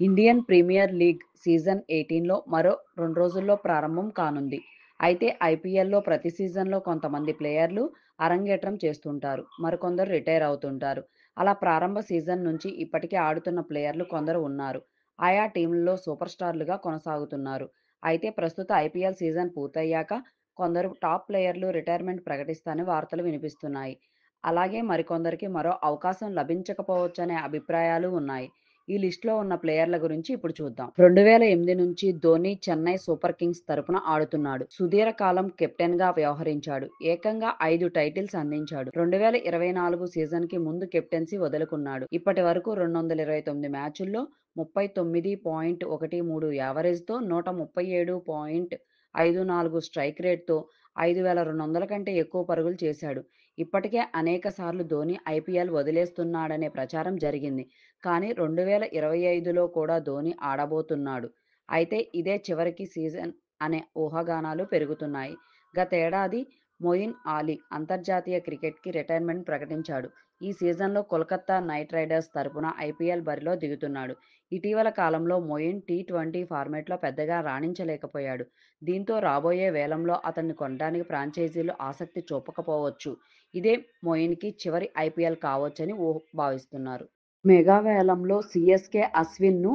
Indian premier league season 18లో మరో 2 రోజుల్లో ప్రారంభం కానుంది. అయితే ఐపీఎల్లో ప్రతి సీజన్లో కొంతమంది ప్లేయర్లు అరంగేట్రం చేస్తుంటారు. మరికొందరు రిటైర్ అవుతుంటారు. అలా ప్రారంభ సీజన్ నుంచి ఇప్పటికే ఆడుతున్న ప్లేయర్లు కొందరు ఉన్నారు. ఆయా టీంలలో సూపర్ స్టార్లుగా కొనసాగుతున్నారు. అయితే ప్రస్తుత ఐపీఎల్ సీజన్ పూర్తయ్యాక కొందరు టాప్ ప్లేయర్లు రిటైర్మెంట్ ప్రకటిస్తారని వార్తలు వినిపిస్తున్నాయి. అలాగే మరికొందరికి మరో అవకాశం లభించకపోవచ్చనే అభిప్రాయాలు ఉన్నాయి. ఈ లిస్టులో ఉన్న ప్లేయర్ల గురించి ఇప్పుడు చూద్దాం. 2008 నుంచి ధోనీ చెన్నై సూపర్ కింగ్స్ తరపున ఆడుతున్నాడు. సుదీర్ఘకాలం కెప్టెన్గా వ్యవహరించాడు. ఏకంగా 5 టైటిల్స్ అందించాడు. 2024 సీజన్కి ముందు కెప్టెన్సీ వదులుకున్నాడు. ఇప్పటి వరకు 229 మ్యాచుల్లో 39.13 యావరేజ్తో 137.54 స్ట్రైక్ రేట్తో 5,200 కంటే ఎక్కువ పరుగులు చేశాడు. ఇప్పటికే అనేక సార్లు ధోనీ ఐపీఎల్ వదిలేస్తున్నాడనే ప్రచారం జరిగింది. కానీ 2025లో కూడా ధోనీ ఆడబోతున్నాడు. అయితే ఇదే చివరికి సీజన్ అనే ఊహాగానాలు పెరుగుతున్నాయి. గతేడాది మొయిన్ అలీ అంతర్జాతీయ క్రికెట్కి రిటైర్మెంట్ ప్రకటించాడు. ఈ సీజన్లో కోల్కతా నైట్ రైడర్స్ తరపున ఐపీఎల్ బరిలో దిగుతున్నాడు. ఇటీవల కాలంలో మొయిన్ టీ20 ఫార్మాట్లో పెద్దగా రాణించలేకపోయాడు. దీంతో రాబోయే వేలంలో అతన్ని కొనడానికి ఫ్రాంచైజీలు ఆసక్తి చూపకపోవచ్చు. ఇదే మొయిన్కి చివరి ఐపీఎల్ కావచ్చని భావిస్తున్నారు. మెగా వేలంలో సీఎస్కే అశ్విన్ను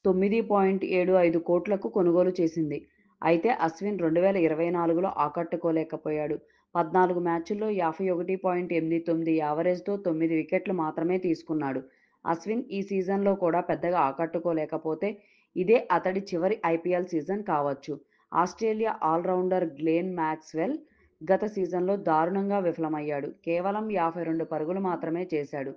9.75 కోట్లకు కొనుగోలు చేసింది. అయితే అశ్విన్ 2024లో ఆకట్టుకోలేకపోయాడు. 14 మ్యాచుల్లో 51.89 యావరేజ్తో 9 వికెట్లు మాత్రమే తీసుకున్నాడు. అశ్విన్ ఈ సీజన్లో కూడా పెద్దగా ఆకట్టుకోలేకపోతే ఇదే అతడి చివరి ఐపీఎల్ సీజన్ కావచ్చు. ఆస్ట్రేలియా ఆల్రౌండర్ గ్లెన్ మాక్స్వెల్ గత సీజన్లో దారుణంగా విఫలమయ్యాడు. కేవలం 52 పరుగులు మాత్రమే చేశాడు.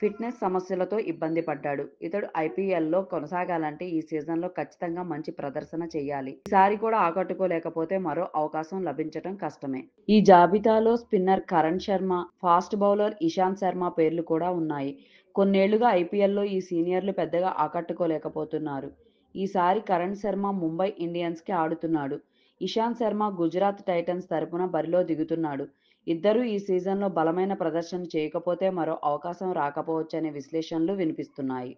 ఫిట్నెస్ సమస్యలతో ఇబ్బంది పడ్డాడు. ఇతడు ఐపీఎల్లో కొనసాగాలంటే ఈ సీజన్లో ఖచ్చితంగా మంచి ప్రదర్శన చేయాలి. ఈసారి కూడా ఆకట్టుకోలేకపోతే మరో అవకాశం లభించటం కష్టమే. ఈ జాబితాలో spinner Karan Sharma, fast bowler Ishant Sharma పేర్లు కూడా ఉన్నాయి. కొన్నేళ్లుగా ఐపీఎల్లో ఈ సీనియర్లు పెద్దగా ఆకట్టుకోలేకపోతున్నారు. ఈసారి కరణ్ శర్మ ముంబై ఇండియన్స్కి ఆడుతున్నాడు. ఇషాంత్ శర్మ గుజరాత్ టైటన్స్ తరపున బరిలో దిగుతున్నాడు. ఇద్దరూ ఈ సీజన్లో బలమైన ప్రదర్శన చేయకపోతే మరో అవకాశం రాకపోవచ్చనే విశ్లేషణలు వినిపిస్తున్నాయి.